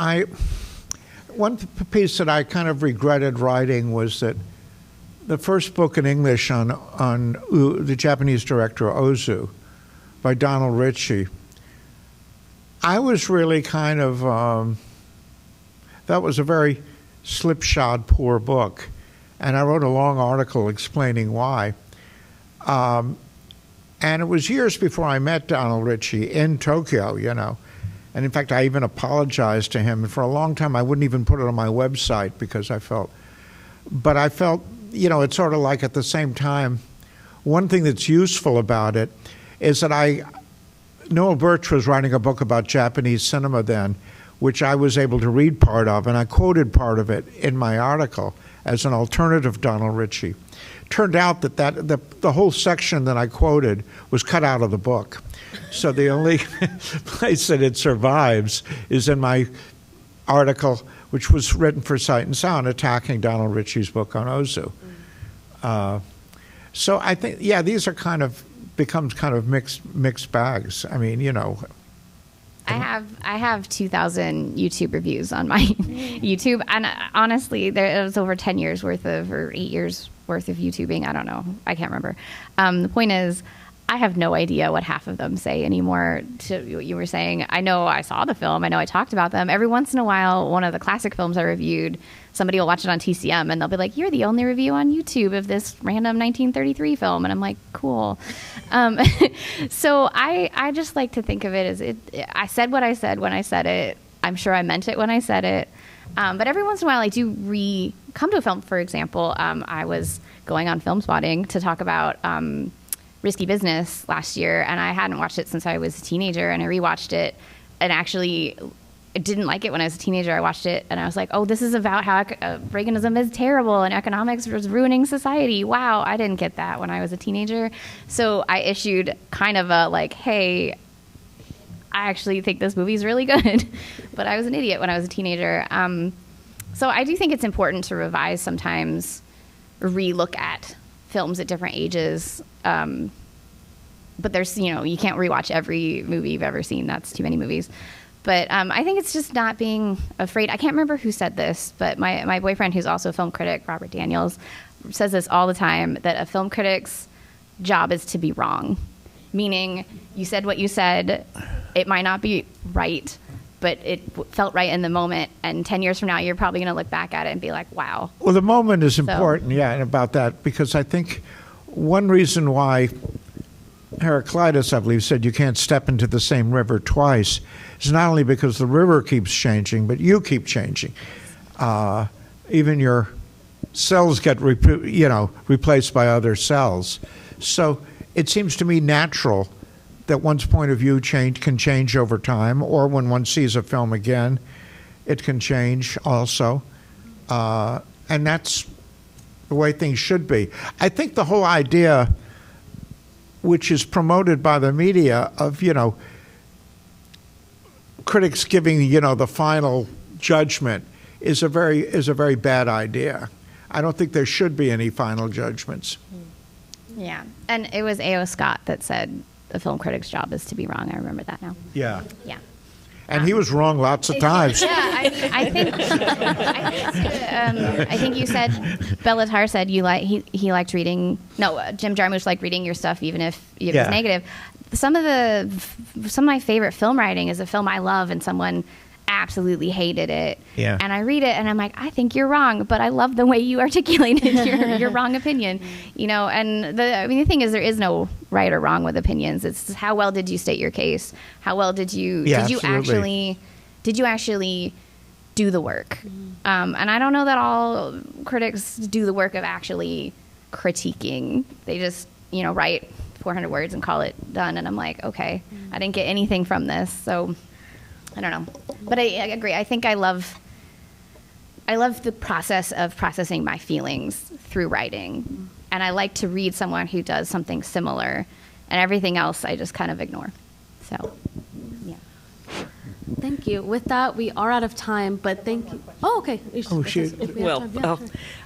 one piece that I kind of regretted writing was that the first book in English on the Japanese director Ozu by Donald Ritchie, I was really kind of, that was a very slipshod, poor book. And I wrote a long article explaining why. And it was years before I met Donald Ritchie in Tokyo, And in fact, I even apologized to him. And for a long time, I wouldn't even put it on my website because I felt, it's sort of like at the same time one thing that's useful about it is that Noel Birch was writing a book about Japanese cinema then, which I was able to read part of, and I quoted part of it in my article as an alternative Donald Ritchie. Turned out that the whole section that I quoted was cut out of the book. So the only place that it survives is in my article, which was written for Sight and Sound, attacking Donald Ritchie's book on Ozu. So I think, these are becomes kind of mixed bags. I mean, I have 2,000 YouTube reviews on my YouTube, and honestly, it was over 10 years worth or 8 years worth of YouTubing. I don't know. I can't remember. The point is, I have no idea what half of them say anymore. To what you were saying, I know I saw the film. I know I talked about them. Every once in a while, one of the classic films I reviewed, somebody will watch it on TCM, and they'll be like, "You're the only review on YouTube of this random 1933 film," and I'm like, "Cool." So I just like to think of it as I said what I said when I said it. I'm sure I meant it when I said it. But every once in a while, I do come to a film. For example, I was going on Film Spotting to talk about Risky Business last year, and I hadn't watched it since I was a teenager, and I rewatched it, and actually I didn't like it when I was a teenager. I watched it, and I was like, oh, this is about how Reaganism is terrible, and economics was ruining society. Wow, I didn't get that when I was a teenager. So I issued kind of a, like, hey, I actually think this movie's really good, but I was an idiot when I was a teenager. So I do think it's important to revise sometimes, relook at films at different ages. But there's, you can't rewatch every movie you've ever seen. That's too many movies. But I think it's just not being afraid. I can't remember who said this, but my boyfriend, who's also a film critic, Robert Daniels, says this all the time, that a film critic's job is to be wrong. Meaning, you said what you said, it might not be right, but it felt right in the moment, and 10 years from now, you're probably going to look back at it and be like, wow. Well, the moment is important, and about that, because I think one reason why Heraclitus, I believe, said you can't step into the same river twice is not only because the river keeps changing, but you keep changing. Even your cells get replaced by other cells. So it seems to me natural that one's point of view can change over time, or when one sees a film again, it can change also. And that's the way things should be. I think the whole idea, which is promoted by the media, of critics giving the final judgment, is a very bad idea. I don't think there should be any final judgments. Yeah, and it was A.O. Scott that said the film critic's job is to be wrong. I remember that now. Yeah. Yeah. And he was wrong lots of times. Yeah, I think you said, Bellatar said he liked reading. No, Jim Jarmusch liked reading your stuff even if it was negative. Some of my favorite film writing is a film I love and someone absolutely hated it. Yeah. And I read it and I'm like, I think you're wrong, but I love the way you articulated your wrong opinion. And the thing is, there is no right or wrong with opinions. It's how well did you state your case? How well did you actually do the work? And I don't know that all critics do the work of actually critiquing. They just, write 400 words and call it done. And I'm like, okay, I didn't get anything from this. So I don't know. But I agree. I think I love the process of processing my feelings through writing. And I like to read someone who does something similar, and everything else I just kind of ignore. So, yeah. Thank you. With that, we are out of time, but thank you. Oh, okay. Oh, shoot. If we have time,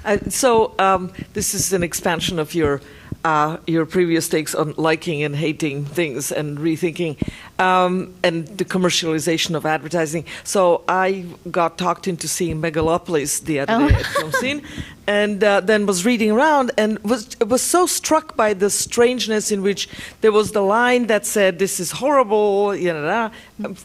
yeah, sure. So this is an expansion of your previous takes on liking and hating things and rethinking and the commercialization of advertising. So I got talked into seeing Megalopolis the other day at Film Scene, and then was reading around and was so struck by the strangeness in which there was the line that said, "This is horrible,"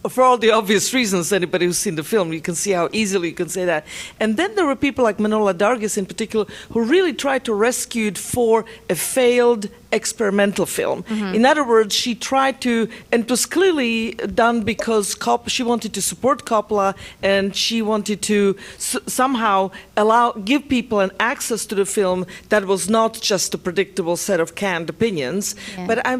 for all the obvious reasons. Anybody who's seen the film, you can see how easily you can say that. And then there were people like Manohla Dargis in particular who really tried to rescue it for a failed experimental film. In other words, she tried to, and it was clearly done because she wanted to support Coppola, and she wanted to somehow give people an access to the film that was not just a predictable set of canned opinions. Yeah.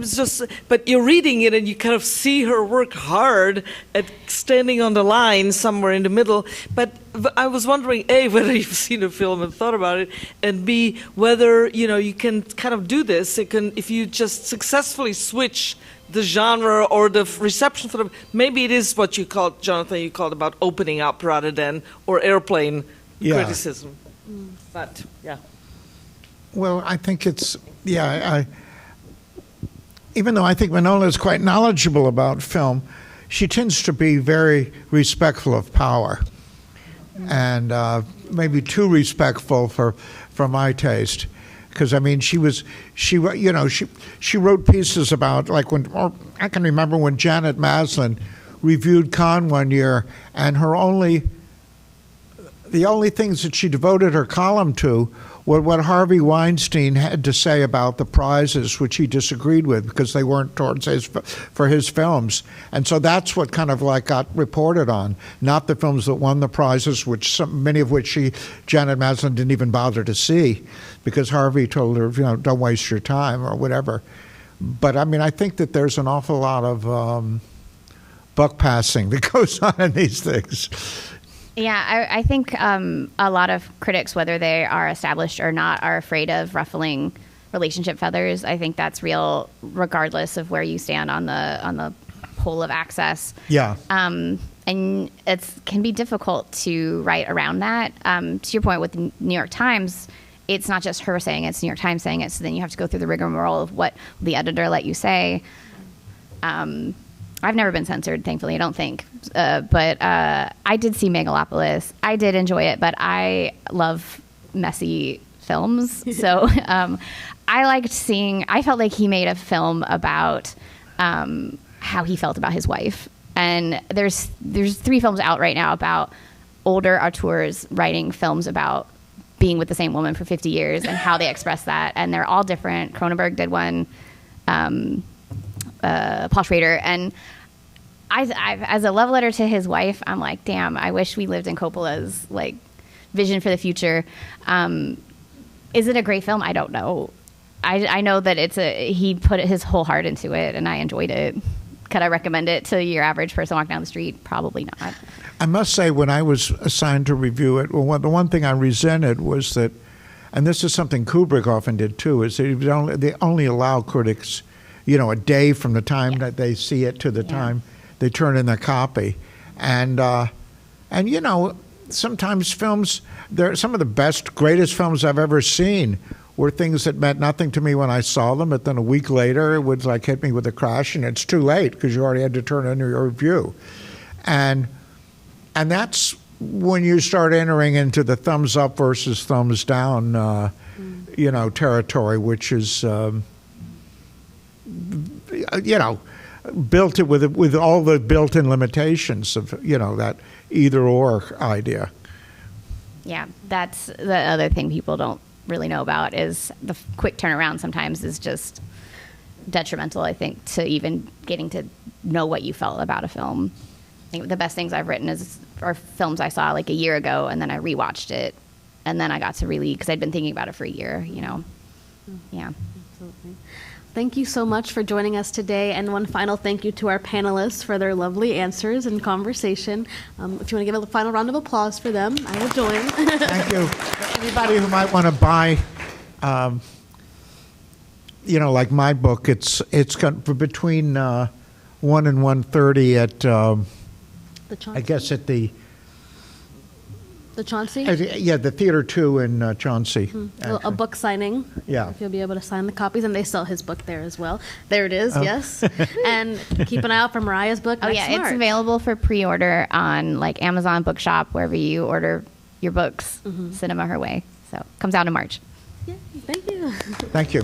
But you're reading it and you kind of see her work hard at standing on the line somewhere in the middle. But I was wondering, A, whether you've seen the film and thought about it, and B, whether, you can kind of do this. If you just successfully switch the genre or the reception for them, maybe it is what you called, Jonathan, you called about opening up rather than, or airplane criticism. But, yeah. Well, I think it's, even though I think Manohla is quite knowledgeable about film, she tends to be very respectful of power, and maybe too respectful for my taste. Because I mean, she wrote pieces about, like, I can remember when Janet Maslin reviewed Cannes one year, and the only things that she devoted her column to were what Harvey Weinstein had to say about the prizes, which he disagreed with because they weren't for his films. And so that's what kind of like got reported on, not the films that won the prizes, many of which Janet Maslin didn't even bother to see because Harvey told her, don't waste your time or whatever. But I mean, I think that there's an awful lot of buck passing that goes on in these things. Yeah, I think a lot of critics, whether they are established or not, are afraid of ruffling relationship feathers. I think that's real, regardless of where you stand on the pole of access. Yeah. And it can be difficult to write around that. To your point with the New York Times, it's not just her saying it, it's New York Times saying it. So then you have to go through the rigmarole of what the editor let you say. I've never been censored, thankfully, I don't think. But I did see Megalopolis. I did enjoy it, but I love messy films. So I felt like he made a film about how he felt about his wife. And there's 3 films out right now about older auteurs writing films about being with the same woman for 50 years and how they express that. And they're all different. Cronenberg did one. Paul Schrader, and I as a love letter to his wife, I'm like, damn, I wish we lived in Coppola's like vision for the future. Is it a great film? I don't know. I know that he put his whole heart into it, and I enjoyed it. Could I recommend it to your average person walking down the street? Probably not. I must say, when I was assigned to review it, well, the one thing I resented was that, and this is something Kubrick often did too, is that they only allow critics, a day from the time that they see it to the time they turn in their copy. And sometimes films, some of the best, greatest films I've ever seen were things that meant nothing to me when I saw them, but then a week later it would like hit me with a crash, and it's too late because you already had to turn in your review. And that's when you start entering into the thumbs up versus thumbs down, territory, which is, built it with all the built-in limitations of that either or idea. Yeah, that's the other thing people don't really know about is the quick turnaround sometimes is just detrimental, I think, to even getting to know what you felt about a film. I think the best things I've written are films I saw like a year ago, and then I rewatched it, and then I got to really, because I'd been thinking about it for a year, Yeah. Absolutely. Thank you so much for joining us today, and one final thank you to our panelists for their lovely answers and conversation. If you want to give a final round of applause for them, I will join. Thank you. Anybody who might want to buy, like my book, it's got for between 1 and 1:30 at, The Chauncey? I guess at the Chauncey? the Theater 2 in Chauncey. A book signing. Yeah. If you'll be able to sign the copies, and they sell his book there as well. There it is, yes. And keep an eye out for Mariah's book. Oh, yeah, it's available for pre-order on like Amazon Bookshop, wherever you order your books. Cinema Her Way. So comes out in March. Yeah, thank you. Thank you.